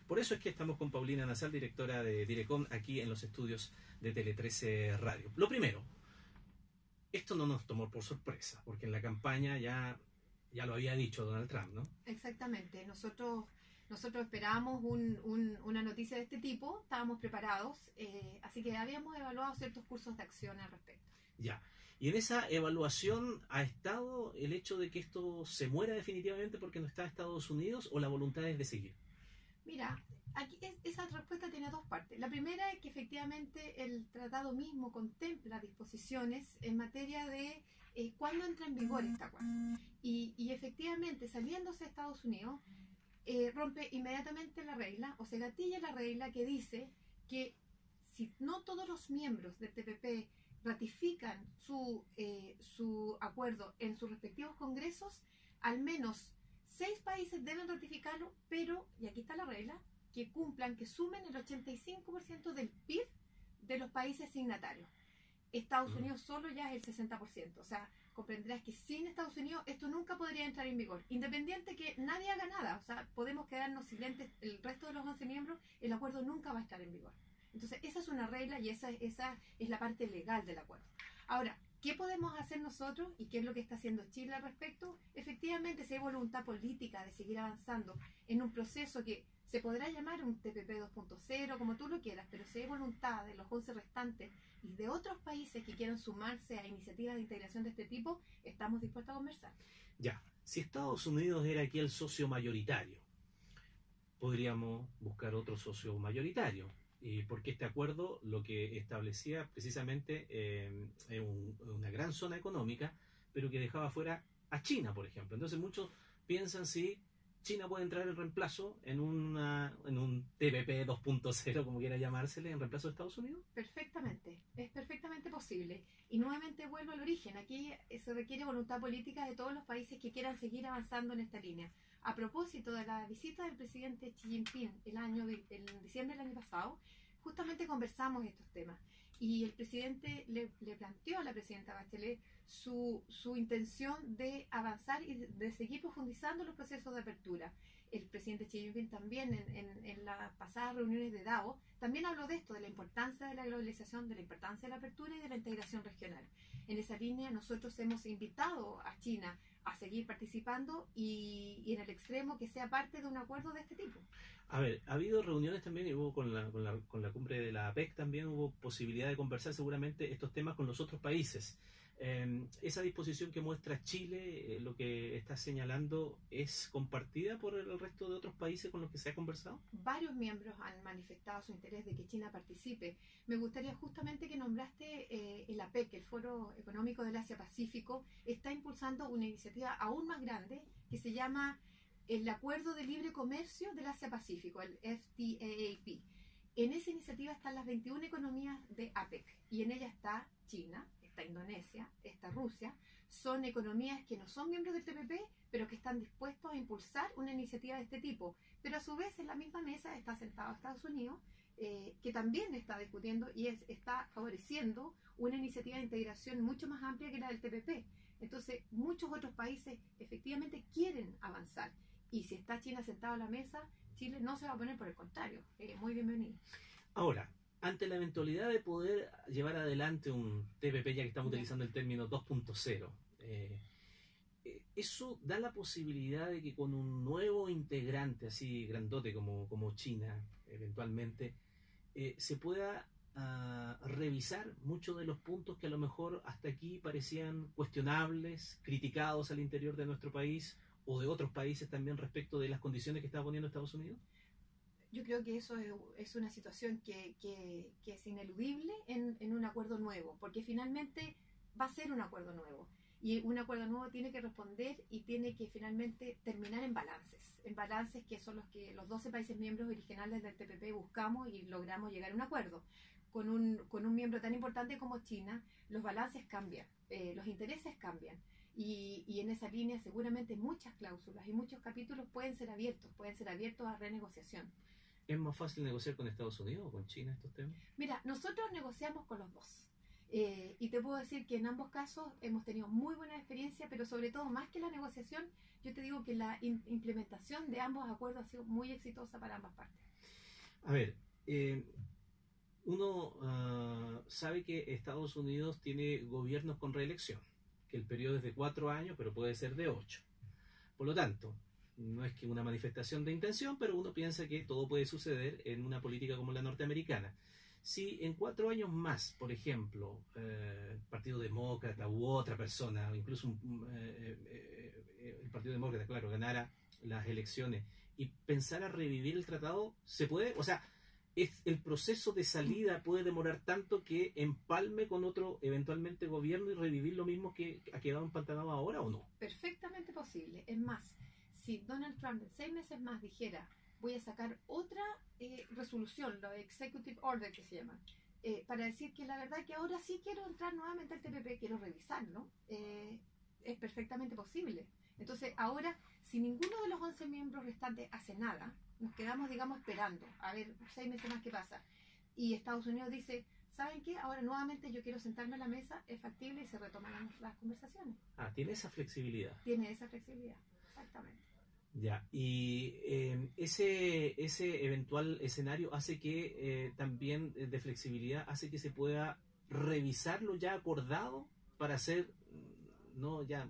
Por eso es que estamos con Paulina Nasal, directora de Direcom, aquí en los estudios de Tele 13 Radio. Lo primero, esto no nos tomó por sorpresa, porque en la campaña ya lo había dicho Donald Trump, ¿no? Exactamente. Nosotros esperábamos una noticia de este tipo, estábamos preparados, así que habíamos evaluado ciertos cursos de acción al respecto. Ya. Y en esa evaluación ha estado el hecho de que esto se muera definitivamente porque no está en Estados Unidos, o la voluntad es de seguir. Mira, aquí esa respuesta tiene dos partes. La primera es que efectivamente el tratado mismo contempla disposiciones en materia de cuándo entra en vigor este acuerdo. Y efectivamente, saliéndose de Estados Unidos, rompe inmediatamente la regla, o se gatilla la regla que dice que si no todos los miembros del TPP ratifican su acuerdo en sus respectivos congresos, al menos 6 países deben ratificarlo, pero, y aquí está la regla, que cumplan, que sumen el 85% del PIB de los países signatarios. Estados Unidos solo ya es el 60%, o sea, comprenderás que sin Estados Unidos esto nunca podría entrar en vigor, independiente que nadie haga nada, o sea, podemos quedarnos silentes el resto de los 11 miembros, el acuerdo nunca va a estar en vigor. Entonces, esa es una regla y esa es la parte legal del acuerdo. Ahora, ¿qué podemos hacer nosotros y qué es lo que está haciendo Chile al respecto? Efectivamente, si hay voluntad política de seguir avanzando en un proceso que se podrá llamar un TPP 2.0, como tú lo quieras, pero si hay voluntad de los 11 restantes y de otros países que quieran sumarse a iniciativas de integración de este tipo, estamos dispuestos a conversar. Ya, si Estados Unidos era aquí el socio mayoritario, podríamos buscar otro socio mayoritario. Y porque este acuerdo lo que establecía precisamente una gran zona económica, pero que dejaba fuera a China, por ejemplo. Entonces muchos piensan si China puede entrar en reemplazo en un TPP 2.0, como quiera llamársele, en reemplazo de Estados Unidos. Perfectamente, es perfectamente posible. Y nuevamente vuelvo al origen. Aquí se requiere voluntad política de todos los países que quieran seguir avanzando en esta línea. A propósito de la visita del presidente Xi Jinping en diciembre del año pasado, justamente conversamos estos temas. Y el presidente le planteó a la presidenta Bachelet su intención de avanzar y de seguir profundizando los procesos de apertura. El presidente Xi Jinping también en las pasadas reuniones de Davos también habló de esto, de la importancia de la globalización, de la importancia de la apertura y de la integración regional. En esa línea nosotros hemos invitado a China a seguir participando y en el extremo que sea parte de un acuerdo de este tipo. A ver, ha habido reuniones también, y hubo con la cumbre de la APEC también hubo posibilidad de conversar seguramente estos temas con los otros países. Esa disposición que muestra Chile, lo que está señalando, ¿es compartida por el resto de otros países con los que se ha conversado? Varios miembros han manifestado su interés de que China participe. Me gustaría justamente que nombraste el APEC, el Foro Económico del Asia-Pacífico, está impulsando una iniciativa aún más grande que se llama el Acuerdo de Libre Comercio del Asia-Pacífico, el FTAAP. En esa iniciativa están las 21 economías de APEC y en ella está China, está Indonesia, está Rusia. Son economías que no son miembros del TPP, pero que están dispuestos a impulsar una iniciativa de este tipo. Pero a su vez en la misma mesa está sentado Estados Unidos, que también está discutiendo y está favoreciendo una iniciativa de integración mucho más amplia que la del TPP. Entonces muchos otros países efectivamente quieren avanzar. Y si está China sentado a la mesa, Chile no se va a poner, por el contrario. Muy bienvenido. Ahora, ante la eventualidad de poder llevar adelante un TPP, ya que estamos utilizando el término 2.0, eso da la posibilidad de que con un nuevo integrante así grandote como China, eventualmente, se pueda revisar muchos de los puntos que a lo mejor hasta aquí parecían cuestionables, criticados al interior de nuestro país o de otros países también respecto de las condiciones que está poniendo Estados Unidos. Yo creo que eso es una situación que es ineludible en un acuerdo nuevo, porque finalmente va a ser un acuerdo nuevo. Y un acuerdo nuevo tiene que responder y tiene que finalmente terminar en balances que son los que los 12 países miembros originales del TPP buscamos y logramos llegar a un acuerdo. Con un miembro tan importante como China, los balances cambian, los intereses cambian. Y en esa línea seguramente muchas cláusulas y muchos capítulos pueden ser abiertos a renegociación. ¿Es más fácil negociar con Estados Unidos o con China estos temas? Mira, nosotros negociamos con los dos. Y te puedo decir que en ambos casos hemos tenido muy buena experiencia, pero sobre todo, más que la negociación, yo te digo que la implementación de ambos acuerdos ha sido muy exitosa para ambas partes. A ver, uno sabe que Estados Unidos tiene gobiernos con reelección, que el periodo es de 4 años, pero puede ser de 8. Por lo tanto, no es que una manifestación de intención, pero uno piensa que todo puede suceder en una política como la norteamericana. Si en 4 años más, por ejemplo, el Partido Demócrata u otra persona, o incluso el Partido Demócrata, claro, ganara las elecciones y pensara revivir el tratado, ¿se puede? O sea, el proceso de salida puede demorar tanto que empalme con otro eventualmente gobierno y revivir lo mismo que ha quedado empantanado ahora, ¿o no? Perfectamente posible. Es más, si Donald Trump en 6 meses más dijera, voy a sacar otra resolución, la Executive Order que se llama, para decir que la verdad que ahora sí quiero entrar nuevamente al TPP, quiero revisarlo, es perfectamente posible. Entonces, ahora, si ninguno de los 11 miembros restantes hace nada, nos quedamos, digamos, esperando a ver 6 meses más qué pasa. Y Estados Unidos dice, ¿saben qué? Ahora nuevamente yo quiero sentarme a la mesa, es factible y se retoman las conversaciones. Ah, tiene esa flexibilidad. Tiene esa flexibilidad, exactamente. Ya, y ese eventual escenario hace que también de flexibilidad, hace que se pueda revisar lo ya acordado para hacer, no, ya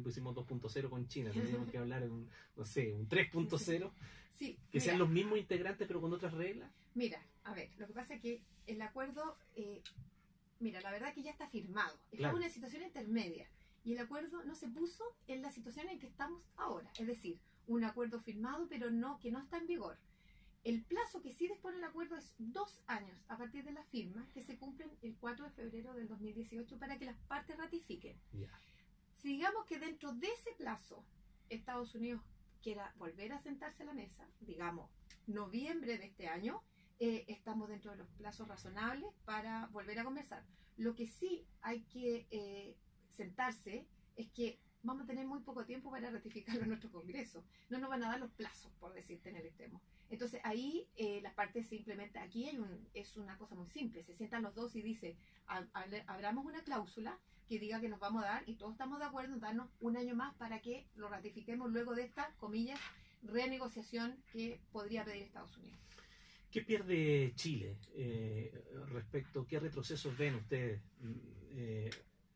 pusimos 2.0 con China, tenemos que hablar en un, no sé, un 3.0, sí, que mira, sean los mismos integrantes pero con otras reglas. Mira, a ver, lo que pasa es que el acuerdo, mira, la verdad que ya está firmado, está Claro. en una situación intermedia y el acuerdo no se puso en la situación en que estamos ahora, es decir, un acuerdo firmado pero no que no está en vigor. El plazo que sí dispone el acuerdo es 2 años a partir de la firma, que se cumplen el 4 de febrero del 2018 para que las partes ratifiquen. Ya. Si digamos que dentro de ese plazo Estados Unidos quiera volver a sentarse a la mesa, digamos noviembre de este año, estamos dentro de los plazos razonables para volver a conversar. Lo que sí hay que sentarse es que vamos a tener muy poco tiempo para ratificarlo en nuestro Congreso. No nos van a dar los plazos, por decirte en el extremo. Entonces ahí las partes simplemente, aquí es una cosa muy simple, se sientan los dos y dice, abramos una cláusula que diga que nos vamos a dar, y todos estamos de acuerdo en darnos 1 año más para que lo ratifiquemos luego de esta, comillas, renegociación que podría pedir Estados Unidos. ¿Qué pierde Chile respecto, qué retrocesos ven ustedes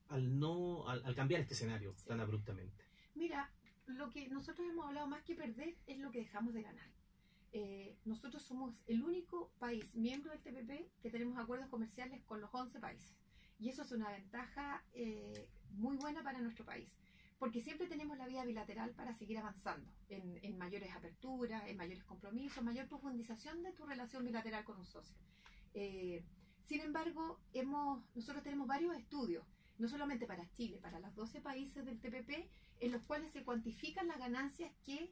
al cambiar este escenario tan abruptamente? Mira, lo que nosotros hemos hablado más que perder es lo que dejamos de ganar. Nosotros somos el único país miembro del TPP que tenemos acuerdos comerciales con los 11 países. Y eso es una ventaja muy buena para nuestro país, porque siempre tenemos la vía bilateral para seguir avanzando en mayores aperturas, en mayores compromisos, mayor profundización de tu relación bilateral con un socio. Sin embargo, nosotros tenemos varios estudios, no solamente para Chile, para los 12 países del TPP, en los cuales se cuantifican las ganancias que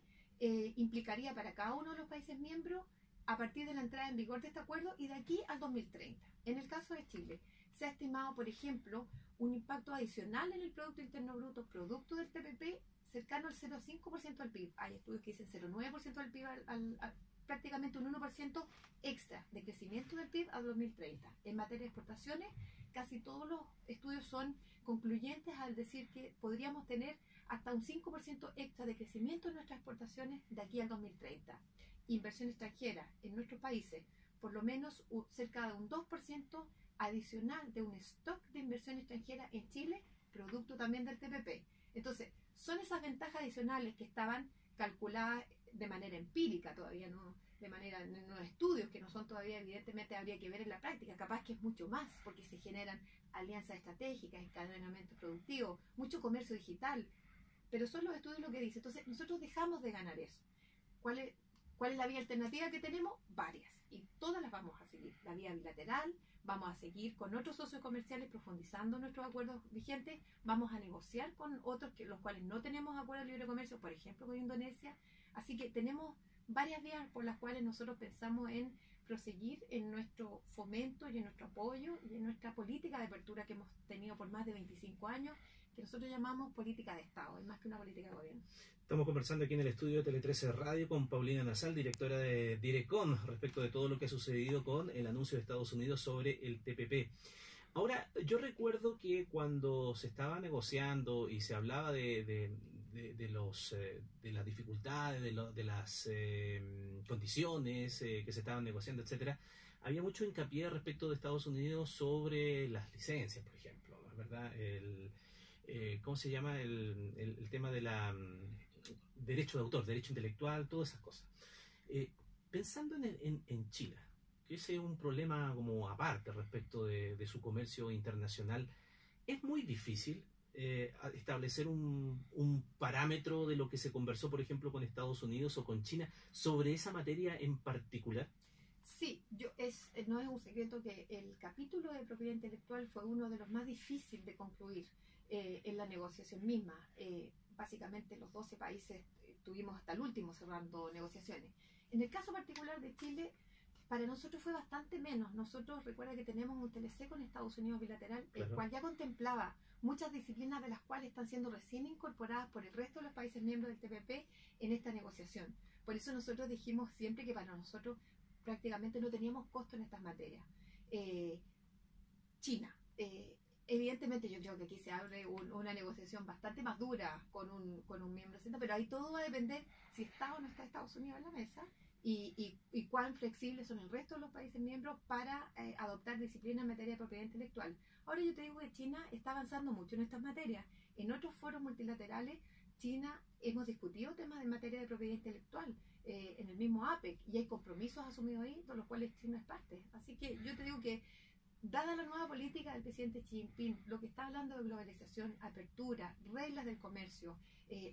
implicaría para cada uno de los países miembros a partir de la entrada en vigor de este acuerdo y de aquí al 2030. En el caso de Chile, se ha estimado, por ejemplo, un impacto adicional en el Producto Interno Bruto producto del TPP cercano al 0,5% del PIB. Hay estudios que dicen 0,9% del PIB, prácticamente un 1% extra de crecimiento del PIB al 2030. En materia de exportaciones, casi todos los estudios son concluyentes al decir que podríamos tener hasta un 5% extra de crecimiento en nuestras exportaciones de aquí al 2030. Inversión extranjera en nuestros países, por lo menos cerca de un 2% adicional de un stock de inversión extranjera en Chile, producto también del TPP. Entonces, son esas ventajas adicionales que estaban calculadas de manera empírica, todavía no de manera en unos estudios que no son todavía, evidentemente habría que ver en la práctica, capaz que es mucho más, porque se generan alianzas estratégicas, encadenamiento productivo, mucho comercio digital, pero son los estudios lo que dicen. Entonces, nosotros dejamos de ganar eso. ¿Cuál es la vía alternativa que tenemos? Varias, y todas las vamos a seguir. La vía bilateral, vamos a seguir con otros socios comerciales profundizando nuestros acuerdos vigentes, vamos a negociar con otros los cuales no tenemos acuerdo de libre comercio, por ejemplo con Indonesia. Así que tenemos varias vías por las cuales nosotros pensamos en proseguir en nuestro fomento y en nuestro apoyo y en nuestra política de apertura que hemos tenido por más de 25 años, que nosotros llamamos política de Estado, es más que una política de gobierno. Estamos conversando aquí en el estudio de Tele 13 Radio con Paulina Nasal, directora de Direcon, respecto de todo lo que ha sucedido con el anuncio de Estados Unidos sobre el TPP. Ahora, yo recuerdo que cuando se estaba negociando y se hablaba de de las dificultades, de las condiciones que se estaban negociando, etcétera, había mucho hincapié respecto de Estados Unidos sobre las licencias, por ejemplo, ¿no es verdad? ¿Cómo se llama? El tema de la derecho de autor, derecho intelectual, todas esas cosas. Pensando en China, que ese es un problema como aparte respecto de su comercio internacional, es muy difícil establecer un parámetro de lo que se conversó, por ejemplo, con Estados Unidos o con China sobre esa materia en particular. Sí, no es un secreto que el capítulo de propiedad intelectual fue uno de los más difíciles de concluir en la negociación misma. Básicamente los 12 países tuvimos hasta el último cerrando negociaciones. En el caso particular de Chile, para nosotros fue bastante menos. Nosotros, recuerda que tenemos un TLC con Estados Unidos bilateral, el cual ya contemplaba muchas disciplinas de las cuales están siendo recién incorporadas por el resto de los países miembros del TPP en esta negociación. Por eso nosotros dijimos siempre que para nosotros prácticamente no teníamos costo en estas materias. China. Evidentemente yo creo que aquí se abre una negociación bastante más dura con un miembro central, pero ahí todo va a depender si está o no está Estados Unidos en la mesa y cuán flexibles son el resto de los países miembros para adoptar disciplina en materia de propiedad intelectual. Ahora yo te digo que China está avanzando mucho en estas materias. En otros foros multilaterales, China hemos discutido temas de materia de propiedad intelectual en el mismo APEC y hay compromisos asumidos ahí, de los cuales China es parte. Así que yo te digo que dada la nueva política del presidente Xi Jinping, lo que está hablando de globalización, apertura, reglas del comercio,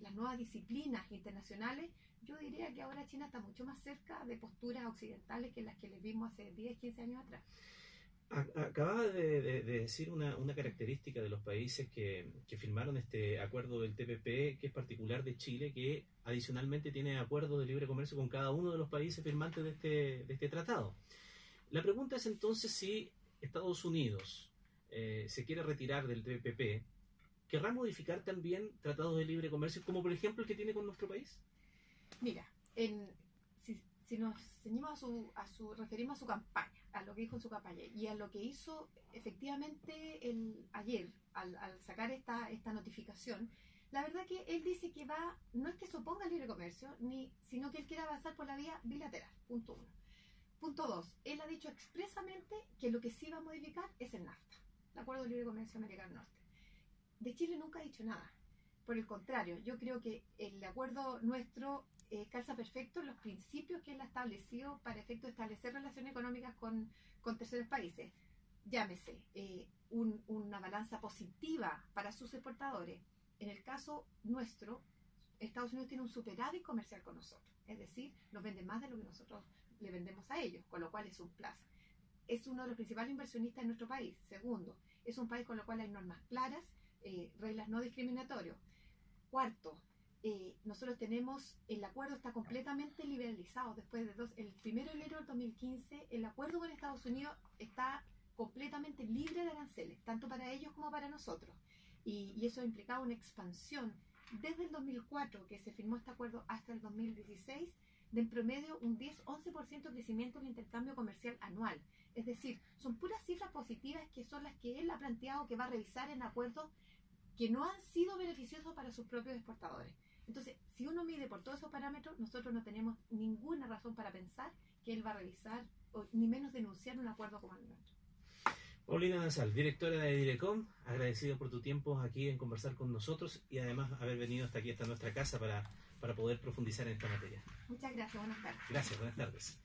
las nuevas disciplinas internacionales, yo diría que ahora China está mucho más cerca de posturas occidentales que las que les vimos hace 10, 15 años atrás. Acababa de decir una característica de los países que firmaron este acuerdo del TPP, que es particular de Chile, que adicionalmente tiene acuerdos de libre comercio con cada uno de los países firmantes de este tratado. La pregunta es entonces si Estados Unidos se quiere retirar del TPP, ¿querrá modificar también tratados de libre comercio, como por ejemplo el que tiene con nuestro país? Mira, si nos ceñimos referimos a su campaña, a lo que dijo en su campaña y a lo que hizo efectivamente ayer al sacar esta notificación, la verdad que él dice que no es que se oponga al libre comercio, sino que él quiere avanzar por la vía bilateral, punto 1. Punto 2, él ha dicho expresamente que lo que sí va a modificar es el NAFTA, el Acuerdo de Libre Comercio Americano Norte. De Chile nunca ha dicho nada. Por el contrario, yo creo que el acuerdo nuestro calza perfecto en los principios que él ha establecido para efecto de establecer relaciones económicas con terceros países. Llámese una balanza positiva para sus exportadores. En el caso nuestro, Estados Unidos tiene un superávit comercial con nosotros. Es decir, nos vende más de lo que nosotros le vendemos a ellos, con lo cual es un plus. Es uno de los principales inversionistas en nuestro país. Segundo, es un país con lo cual hay normas claras, reglas no discriminatorias. Cuarto, nosotros tenemos, el acuerdo está completamente liberalizado. Después el 1 de enero del 2015, el acuerdo con Estados Unidos está completamente libre de aranceles, tanto para ellos como para nosotros. Y eso ha implicado una expansión desde el 2004, que se firmó este acuerdo, hasta el 2016, de en promedio un 10-11% de crecimiento en el intercambio comercial anual. Es decir, son puras cifras positivas que son las que él ha planteado que va a revisar en acuerdos que no han sido beneficiosos para sus propios exportadores. Entonces, si uno mide por todos esos parámetros, nosotros no tenemos ninguna razón para pensar que él va a revisar, o ni menos denunciar un acuerdo como el nuestro. Paulina Nasal, directora de Direcom, agradecido por tu tiempo aquí en conversar con nosotros y además haber venido hasta aquí, hasta nuestra casa para poder profundizar en esta materia. Muchas gracias, buenas tardes. Gracias, buenas tardes.